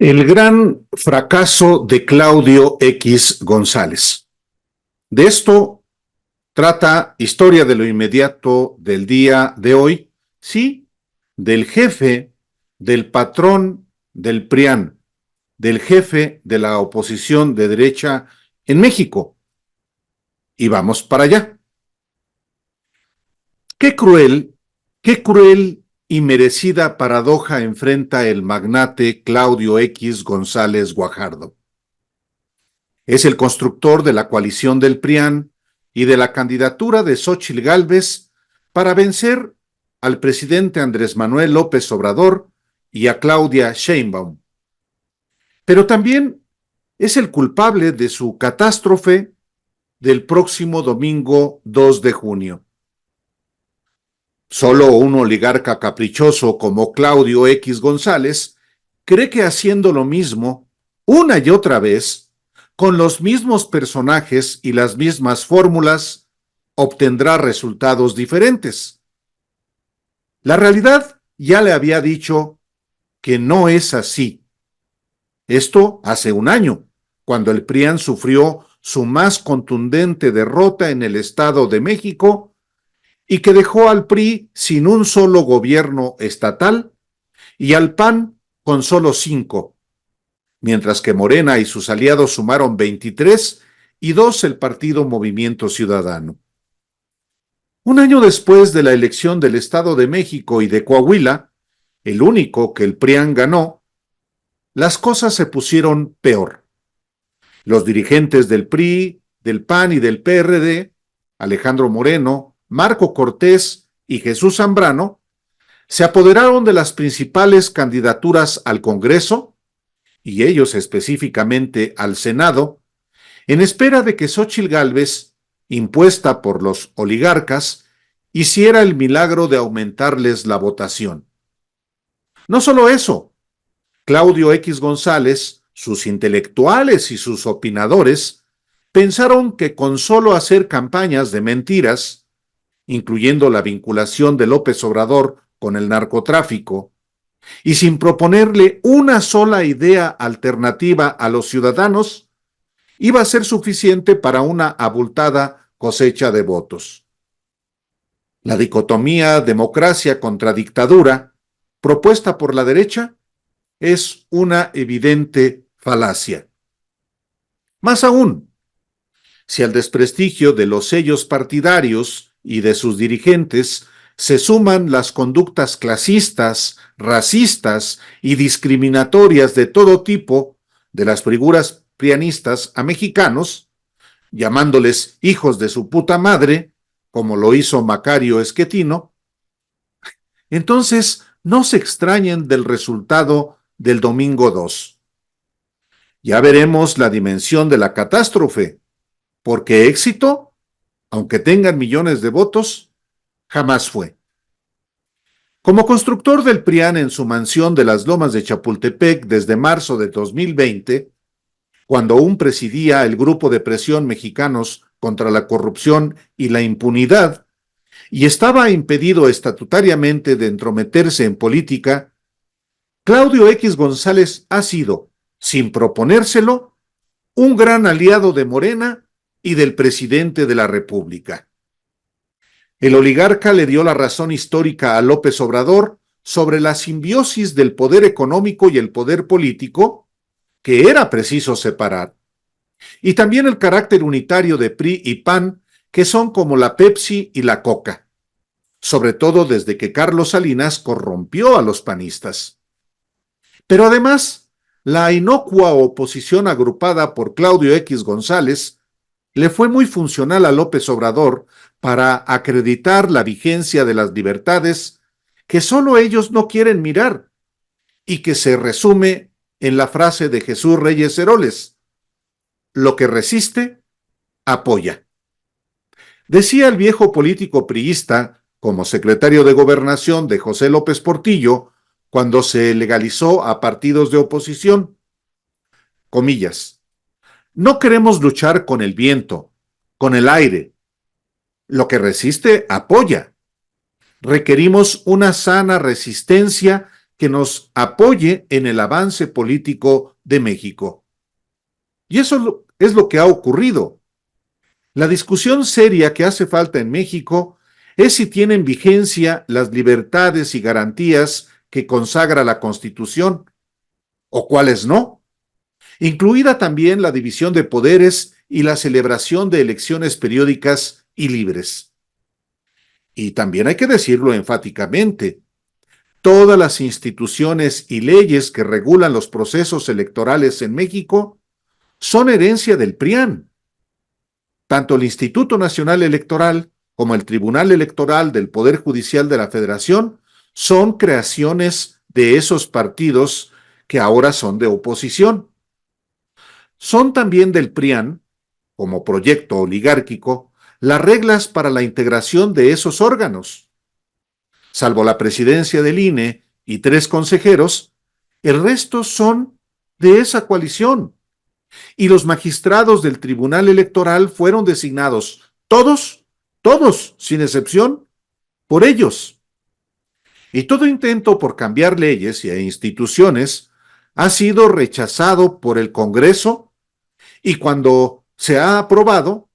El gran fracaso de Claudio X González. De esto trata Historia de lo Inmediato del día de hoy, sí, del jefe, del patrón del PRIAN, del jefe de la oposición de derecha en México. Y vamos para allá. Qué cruel y merecida paradoja enfrenta el magnate Claudio X González Guajardo. Es el constructor de la coalición del PRIAN y de la candidatura de Xóchitl Gálvez para vencer al presidente Andrés Manuel López Obrador y a Claudia Sheinbaum. Pero también es el culpable de su catástrofe del próximo domingo 2 de junio. Solo un oligarca caprichoso como Claudio X González cree que haciendo lo mismo una y otra vez, con los mismos personajes y las mismas fórmulas, obtendrá resultados diferentes. La realidad ya le había dicho que no es así. Esto hace un año, cuando el PRIAN sufrió su más contundente derrota en el Estado de México y que dejó al PRI sin un solo gobierno estatal y al PAN con solo 5, mientras que Morena y sus aliados sumaron 23 y 2 el partido Movimiento Ciudadano. Un año después de la elección del Estado de México y de Coahuila, el único que el PRIAN ganó, las cosas se pusieron peor. Los dirigentes del PRI, del PAN y del PRD, Alejandro Moreno, Marco Cortés y Jesús Zambrano, se apoderaron de las principales candidaturas al Congreso, y ellos específicamente al Senado, en espera de que Xóchitl Gálvez, impuesta por los oligarcas, hiciera el milagro de aumentarles la votación. No solo eso, Claudio X González, sus intelectuales y sus opinadores pensaron que con solo hacer campañas de mentiras, incluyendo la vinculación de López Obrador con el narcotráfico, y sin proponerle una sola idea alternativa a los ciudadanos, iba a ser suficiente para una abultada cosecha de votos. La dicotomía democracia contra dictadura, propuesta por la derecha, es una evidente falacia. Más aún, si al desprestigio de los sellos partidarios y de sus dirigentes se suman las conductas clasistas, racistas y discriminatorias de todo tipo de las figuras prianistas a mexicanos, llamándoles hijos de su puta madre, como lo hizo Macario Esquetino, entonces no se extrañen del resultado del domingo 2. Ya veremos la dimensión de la catástrofe, porque éxito, aunque tengan millones de votos, jamás fue. Como constructor del PRIAN en su mansión de las Lomas de Chapultepec desde marzo de 2020, cuando aún presidía el Grupo de Presión Mexicanos contra la Corrupción y la Impunidad, y estaba impedido estatutariamente de entrometerse en política, Claudio X González ha sido, sin proponérselo, un gran aliado de Morena y del presidente de la República. El oligarca le dio la razón histórica a López Obrador sobre la simbiosis del poder económico y el poder político, que era preciso separar, y también el carácter unitario de PRI y PAN, que son como la Pepsi y la Coca, sobre todo desde que Carlos Salinas corrompió a los panistas. Pero además, la inocua oposición agrupada por Claudio X González le fue muy funcional a López Obrador para acreditar la vigencia de las libertades que solo ellos no quieren mirar y que se resume en la frase de Jesús Reyes Heroles: lo que resiste, apoya. Decía el viejo político priista, como secretario de Gobernación de José López Portillo, cuando se legalizó a partidos de oposición, comillas, no queremos luchar con el viento, con el aire. Lo que resiste, apoya. Requerimos una sana resistencia que nos apoye en el avance político de México. Y eso es lo que ha ocurrido. La discusión seria que hace falta en México es si tienen vigencia las libertades y garantías que consagra la Constitución, o cuáles no, incluida también la división de poderes y la celebración de elecciones periódicas y libres. Y también hay que decirlo enfáticamente, todas las instituciones y leyes que regulan los procesos electorales en México son herencia del PRIAN. Tanto el Instituto Nacional Electoral como el Tribunal Electoral del Poder Judicial de la Federación son creaciones de esos partidos que ahora son de oposición. Son también del PRIAN, como proyecto oligárquico, las reglas para la integración de esos órganos. Salvo la presidencia del INE y 3 consejeros, el resto son de esa coalición. Y los magistrados del Tribunal Electoral fueron designados todos, sin excepción, por ellos. Y todo intento por cambiar leyes e instituciones ha sido rechazado por el Congreso y cuando se ha aprobado,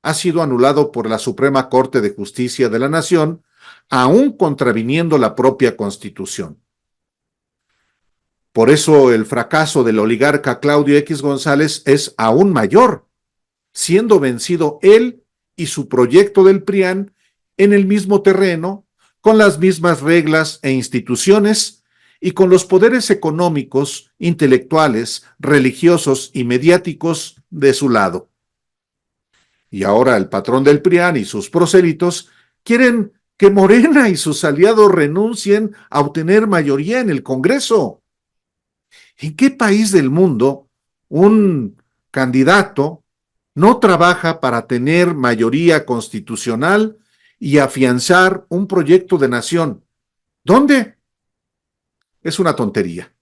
ha sido anulado por la Suprema Corte de Justicia de la Nación, aún contraviniendo la propia Constitución. Por eso el fracaso del oligarca Claudio X González es aún mayor, siendo vencido él y su proyecto del PRIAN en el mismo terreno, con las mismas reglas e instituciones y con los poderes económicos, intelectuales, religiosos y mediáticos de su lado. Y ahora el patrón del PRIAN y sus prosélitos quieren que Morena y sus aliados renuncien a obtener mayoría en el Congreso. ¿En qué país del mundo un candidato no trabaja para tener mayoría constitucional y afianzar un proyecto de nación? ¿Dónde? Es una tontería.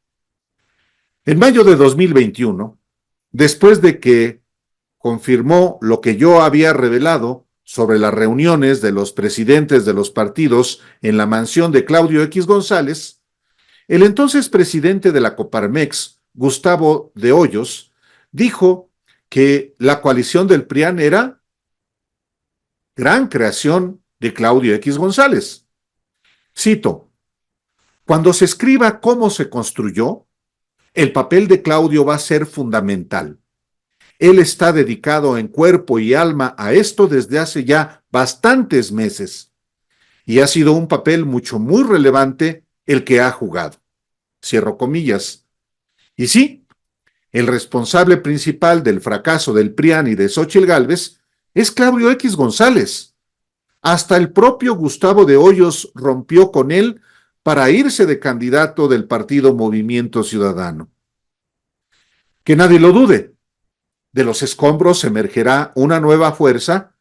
En mayo de 2021, después de que confirmó lo que yo había revelado sobre las reuniones de los presidentes de los partidos en la mansión de Claudio X González, el entonces presidente de la Coparmex, Gustavo de Hoyos, dijo que la coalición del PRIAN era gran creación de Claudio X González. Cito, cuando se escriba cómo se construyó, el papel de Claudio va a ser fundamental. Él está dedicado en cuerpo y alma a esto desde hace ya bastantes meses y ha sido un papel muy relevante el que ha jugado. Cierro comillas. Y sí, el responsable principal del fracaso del PRIAN y de Xóchitl Gálvez es Claudio X González. Hasta el propio Gustavo de Hoyos rompió con él para irse de candidato del partido Movimiento Ciudadano. Que nadie lo dude, de los escombros emergerá una nueva fuerza,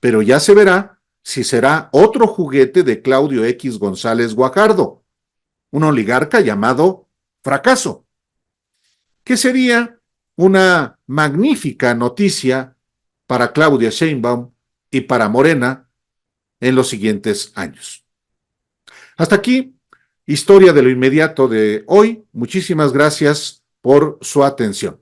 pero ya se verá si será otro juguete de Claudio X González Guajardo, un oligarca llamado Fracaso, que sería una magnífica noticia para Claudia Sheinbaum y para Morena en los siguientes años. Hasta aquí, historia de lo inmediato de hoy. Muchísimas gracias por su atención.